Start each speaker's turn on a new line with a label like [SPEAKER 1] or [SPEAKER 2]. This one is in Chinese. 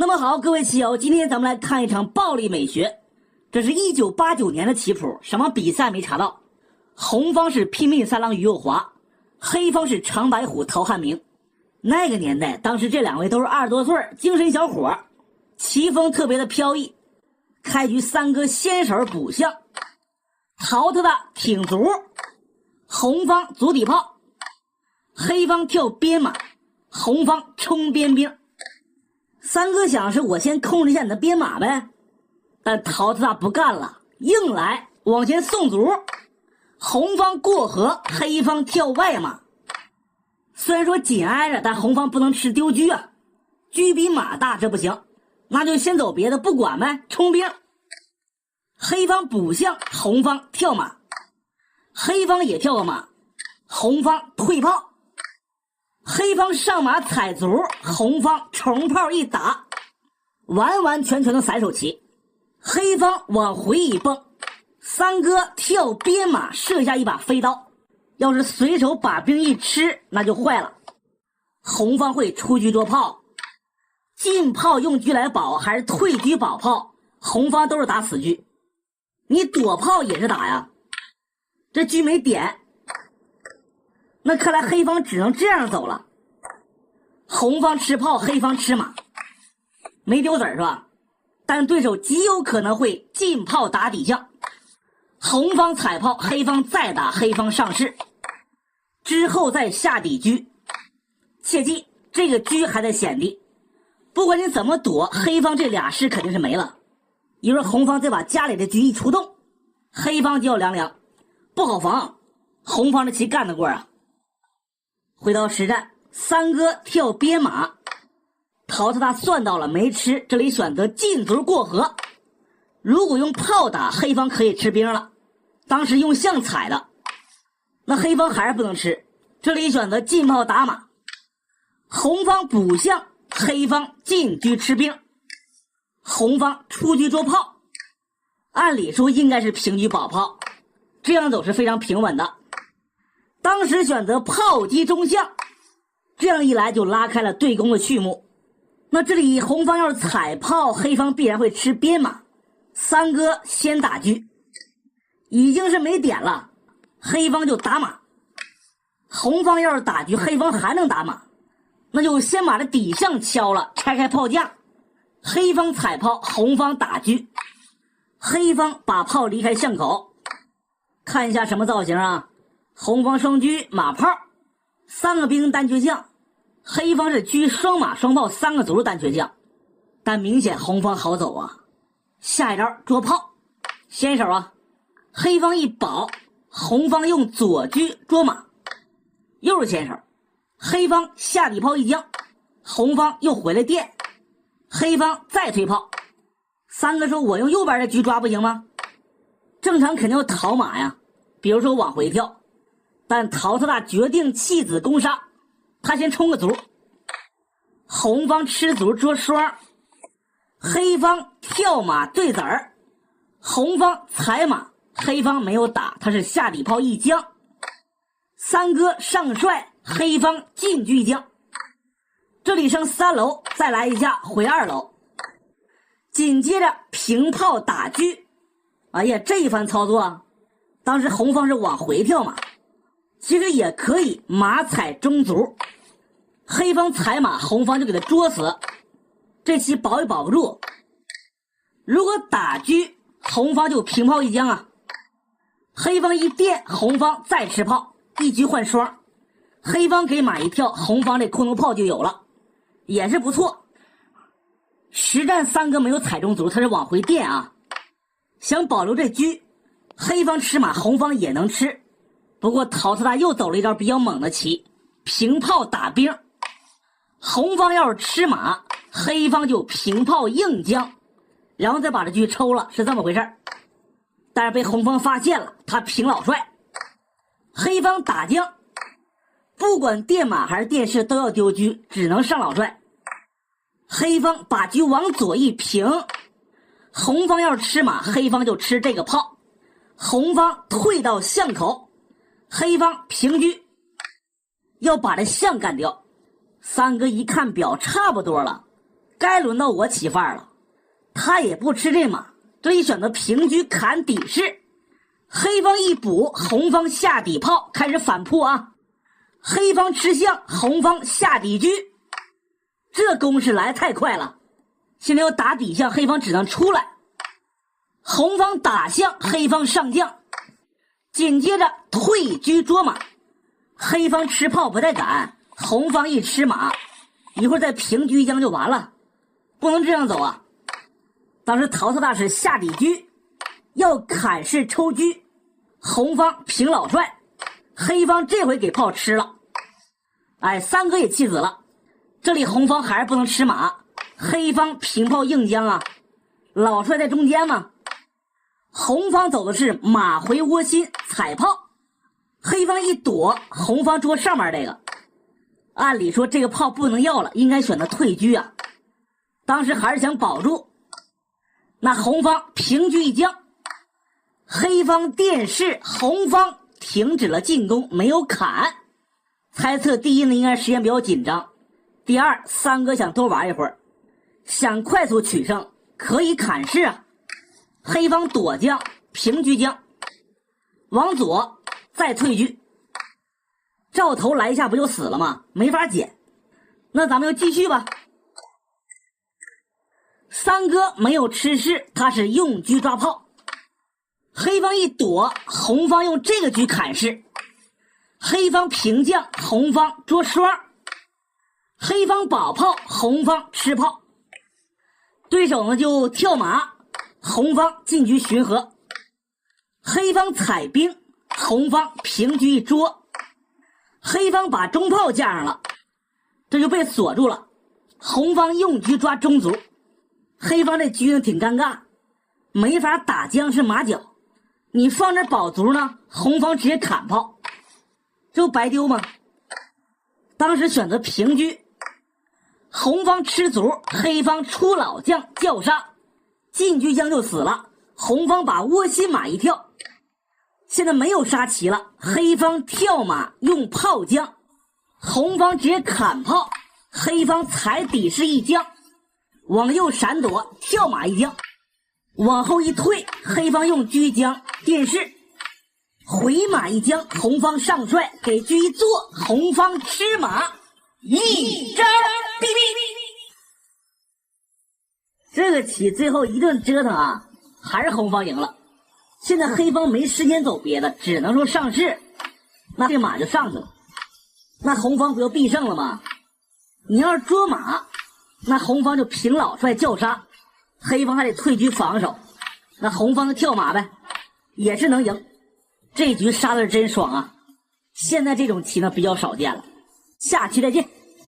[SPEAKER 1] 那么好，各位棋友，今天咱们来看一场暴力美学。这是1989年的棋谱，什么比赛没查到。红方是拼命三郎于右华，黑方是长白虎陶汉明。那个年代，当时这两位都是20多岁，精神小伙，棋风特别的飘逸。开局三哥先手补象，陶的挺卒，红方足底炮，黑方跳边马，红方冲边兵。三哥想是我先控制一下你的边马呗，但陶子不干了，硬来往前送卒，红方过河，黑方跳外马。虽然说紧挨着，但红方不能吃丢车啊，车比马大，这不行，那就先走别的，不管呗，冲兵。黑方补象，红方跳马，黑方也跳个马，红方退炮。黑方上马踩卒，红方重炮一打，完完全全的散手棋。黑方往回一蹦，三哥跳边马射下一把飞刀，要是随手把兵一吃那就坏了。红方会出车捉炮，进炮用车来保还是退车保炮，红方都是打死车。你躲炮也是打呀，这车没点，那看来黑方只能这样走了。红方吃炮，黑方吃马，没丢子是吧？但对手极有可能会进炮打底象，红方踩炮，黑方再打，黑方上士，之后再下底车。切记这个车还在险地，不管你怎么躲，黑方这俩士肯定是没了。一会儿红方再把家里的车一出动，黑方就要凉凉，不好防。红方的棋干得过啊。回到实战，三哥跳边马，陶他算到了没吃，这里选择进卒过河。如果用炮打，黑方可以吃兵了，当时用象踩的，那黑方还是不能吃，这里选择进炮打马。红方补象，黑方进车吃兵，红方出车捉炮，按理说应该是平车保炮，这样走是非常平稳的。当时选择炮击中象，这样一来就拉开了对攻的序幕。那这里红方要是踩炮，黑方必然会吃边马，三哥先打车，已经是没点了，黑方就打马。红方要是打车，黑方还能打马，那就先把这底象敲了，拆开炮架。黑方踩炮，红方打车，黑方把炮离开巷口。看一下什么造型啊？红方双车马炮，三个兵单车象，黑方是车双马双炮三个卒单车象，但明显红方好走啊。下一招捉炮，先手啊，黑方一保，红方用左车捉马，又是先手，黑方下底炮一将，红方又回来垫，黑方再推炮。三哥说我用右边的车抓不行吗？正常肯定要逃马呀，比如说往回跳，但陶特大决定弃子攻杀，他先冲个卒，红方吃卒捉双，黑方跳马对子儿，红方踩马，黑方没有打，他是下底炮一将，三哥上帅，黑方进车一将。这里剩3楼，再来一下回2楼，紧接着平炮打车。哎呀，这一番操作啊，当时红方是往回跳马，其实也可以马踩中卒，黑方踩马，红方就给他捉死，这棋保也保不住。如果打车，红方就平炮一将啊，黑方一垫，红方再吃炮，一车换双，黑方给马一跳，红方这空头炮就有了，也是不错。实战三哥没有踩中卒，他是往回垫啊，想保留这车，黑方吃马，红方也能吃。不过陶特大又走了一招比较猛的棋，平炮打兵。红方要是吃马，黑方就平炮硬将，然后再把这车抽了，是这么回事。但是被红方发现了，他平老帅。黑方打将，不管垫马还是垫士都要丢车，只能上老帅。黑方把车往左一平，红方要是吃马，黑方就吃这个炮，红方退到巷口，黑方平车，要把这象干掉。三哥一看表差不多了，该轮到我起范儿了。他也不吃这马，这一选择平车砍底士。黑方一补，红方下底炮，开始反扑啊！黑方吃象，红方下底车，这攻势来太快了。现在要打底象，黑方只能出来。红方打象，黑方上将，紧接着退车捉马。黑方吃炮不太敢，红方一吃马，一会儿再平车将就完了，不能这样走啊！当时陶策大使下底车，要砍士抽车，红方平老帅，黑方这回给炮吃了。哎，三哥也气死了。这里红方还是不能吃马，黑方平炮硬将啊，老帅在中间嘛。红方走的是马回窝心踩炮，黑方一躲，红方捉上面这个。按理说这个炮不能要了，应该选择退车啊。当时还是想保住。那红方平车一将，黑方电视，红方停止了进攻，没有砍。猜测第一呢，应该时间比较紧张。第二，三哥想多玩一会儿，想快速取胜，可以砍士啊。黑方躲将，平车将，往左再退车，照头来一下不就死了吗？没法捡。那咱们就继续吧。三哥没有吃士，他是用车抓炮。黑方一躲，红方用这个车砍士。黑方平将，红方捉双。黑方保炮，红方吃炮。对手呢就跳马，红方进车巡河。黑方踩兵，红方平车一捉。黑方把中炮架上了，这就被锁住了。红方用车抓中卒。黑方这车呢挺尴尬，没法打将士马脚。你放这保卒呢，红方直接砍炮，这不白丢吗？当时选择平车，红方吃卒，黑方出老将叫杀，进车将就死了。红方把窝心马一跳，现在没有杀旗了。黑方跳马用炮将，红方直接砍炮，黑方踩底士一将，往右闪躲，跳马一将，往后一退，黑方用车将电视，回马一将，红方上帅给车一坐，红方吃马一招毙命。这个棋最后一顿折腾啊，还是红方赢了。现在黑方没时间走别的，只能说上士，那这马就上去了。那红方不就必胜了吗？你要是捉马，那红方就平老帅叫杀，黑方还得退车防守，那红方就跳马呗，也是能赢。这局杀的是真爽啊！现在这种棋呢比较少见了，下期再见。